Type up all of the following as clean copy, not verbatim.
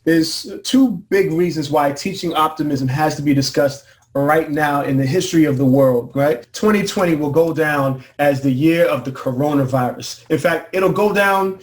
There's two big reasons why teaching optimism has to be discussed right now in the history of the world, right? 2020 will go down as the year of the coronavirus. In fact, it'll go down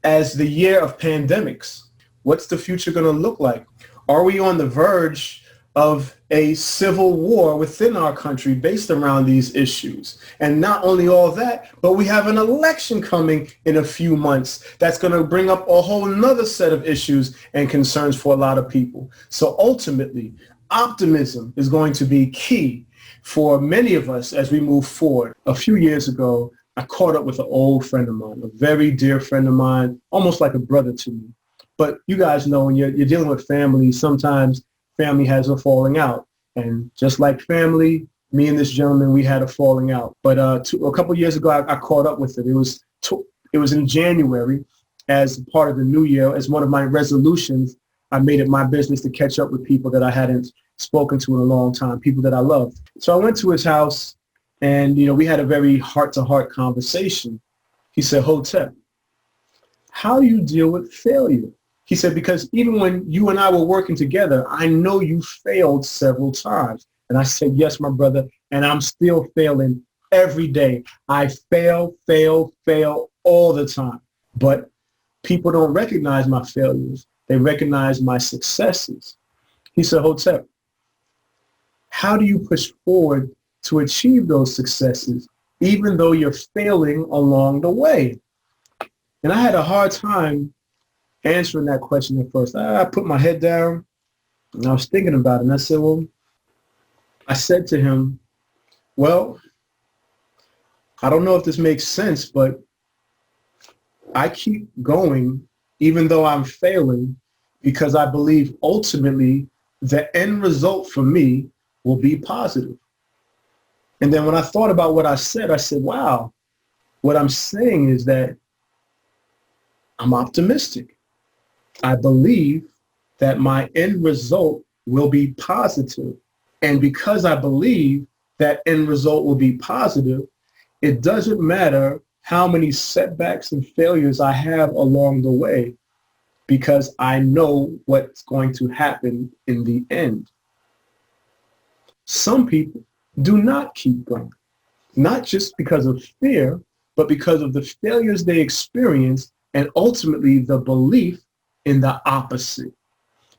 as the year of pandemics. What's the future going to look like? Are we on the verge of a civil war within our country based around these issues? And not only all that, but we have an election coming in a few months that's going to bring up a whole nother set of issues and concerns for a lot of people. So ultimately, optimism is going to be key for many of us as we move forward. A few years ago, I caught up with an old friend of mine, a very dear friend of mine, almost like a brother to me. But you guys know when you're dealing with family, sometimes family has a falling out. And just like family, me and this gentleman, we had a falling out. But a couple of years ago, I caught up with it. It was in January as part of the new year. As one of my resolutions, I made it my business to catch up with people that I hadn't spoken to in a long time, people that I loved. So I went to his house and, we had a very heart-to-heart conversation. He said, Hotep, how do you deal with failure? He said, because even when you and I were working together, I know you failed several times. And I said, yes, my brother, and I'm still failing every day. I fail all the time. But people don't recognize my failures. They recognize my successes. He said, Hotep, how do you push forward to achieve those successes, even though you're failing along the way? And I had a hard time answering that question at first. I put my head down and I was thinking about it. And I said to him, well, I don't know if this makes sense, but I keep going even though I'm failing because I believe ultimately the end result for me will be positive. And then when I thought about what I said, wow, what I'm saying is that I'm optimistic. I believe that my end result will be positive. And because I believe that end result will be positive, it doesn't matter how many setbacks and failures I have along the way, because I know what's going to happen in the end. Some people do not keep going, not just because of fear, but because of the failures they experience and ultimately the belief in the opposite,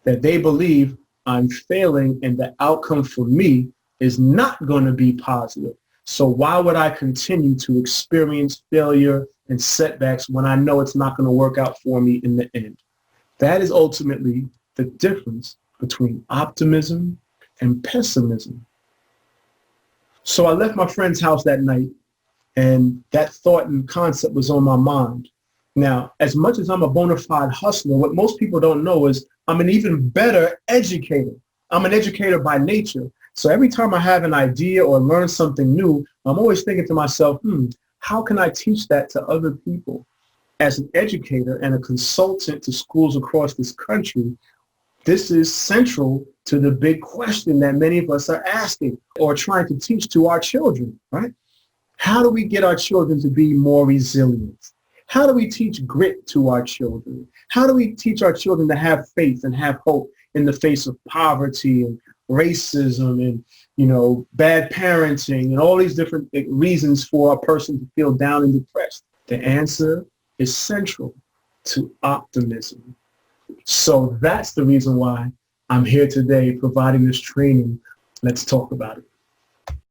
that they believe I'm failing and the outcome for me is not going to be positive. So why would I continue to experience failure and setbacks when I know it's not going to work out for me in the end? That is ultimately the difference between optimism and pessimism. So I left my friend's house that night, and that thought and concept was on my mind. Now, as much as I'm a bona fide hustler, what most people don't know is I'm an even better educator. I'm an educator by nature. So every time I have an idea or learn something new, I'm always thinking to myself, how can I teach that to other people? As an educator and a consultant to schools across this country, this is central to the big question that many of us are asking or trying to teach to our children, right? How do we get our children to be more resilient? How do we teach grit to our children? How do we teach our children to have faith and have hope in the face of poverty and racism and, bad parenting and all these different reasons for a person to feel down and depressed? The answer is central to optimism. So that's the reason why I'm here today providing this training. Let's talk about it.